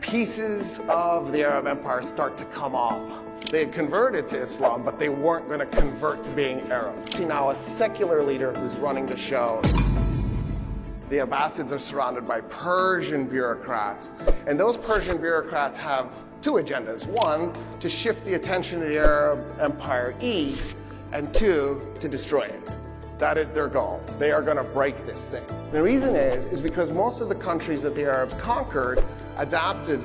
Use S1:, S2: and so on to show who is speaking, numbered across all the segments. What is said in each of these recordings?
S1: pieces of the Arab Empire start to come off. They had converted to Islam, but they weren't going to convert to being Arab. Now a secular leader who's running the show. The Abbasids are surrounded by Persian bureaucrats, and those Persian bureaucrats have two agendas. One, to shift the attention of the Arab Empire east, and two, to destroy it. That is their goal. They are going to break this thing. The reason is because most of the countries that the Arabs conquered adapted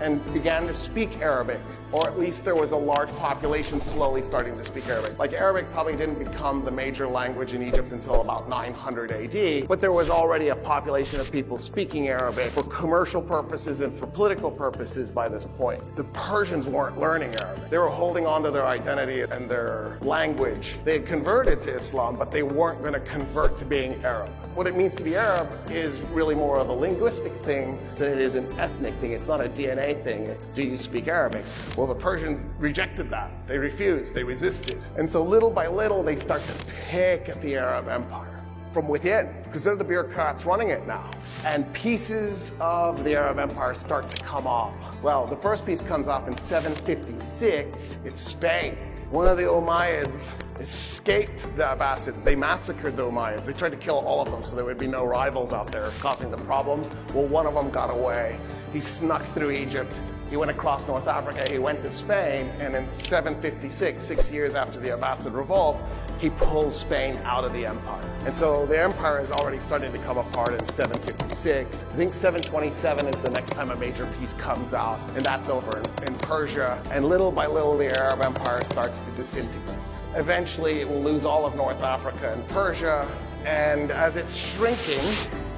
S1: and began to speak Arabic, or at least there was a large population slowly starting to speak Arabic. Like Arabic probably didn't become the major language in Egypt until about 900 AD, but there was already a population of people speaking Arabic for commercial purposes and for political purposes by this point. The Persians weren't learning Arabic. They were holding on to their identity and their language. They had converted to Islam, but they weren't going to convert to being Arab. What it means to be Arab is really more of a linguistic thing than it is an ethnic thing. It's not a DNA thing. It's, do you speak Arabic? Well, the Persians rejected that. They refused. They resisted. And so little by little, they start to pick at the Arab Empire from within, because they're the bureaucrats running it now. And pieces of the Arab Empire start to come off. Well, the first piece comes off in 756. It's Spain. One of the Umayyads escaped the Abbasids. They massacred the Umayyads. They tried to kill all of them so there would be no rivals out there causing the problems. Well, one of them got away. He snuck through Egypt. He went across North Africa. He went to Spain. And in 756, 6 years after the Abbasid revolt, he pulls Spain out of the empire. And so the empire is already starting to come apart in 756. I think 727 is the next time a major piece comes out, and that's over in Persia. And little by little, the Arab Empire starts to disintegrate. Eventually, it will lose all of North Africa and Persia. And as it's shrinking,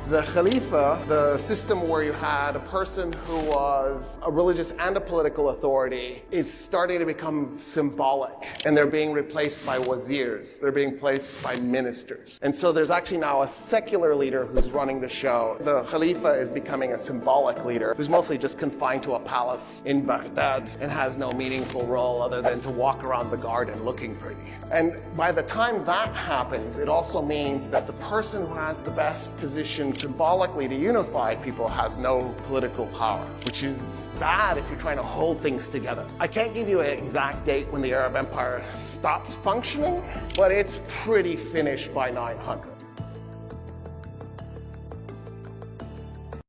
S1: the Khalifa, the system where you had a person who was a religious and a political authority, is starting to become symbolic. And they're being replaced by wazirs. They're being replaced by ministers. And so there's actually now a secular leader who's running the show. The Khalifa is becoming a symbolic leader who's mostly just confined to a palace in Baghdad and has no meaningful role other than to walk around the garden looking pretty. And by the time that happens, it also means that the person who has the best position symbolically to unify people has no political power, which is bad if you're trying to hold things together. I can't give you an exact date when the Arab Empire stops functioning, but it's pretty finished by 900.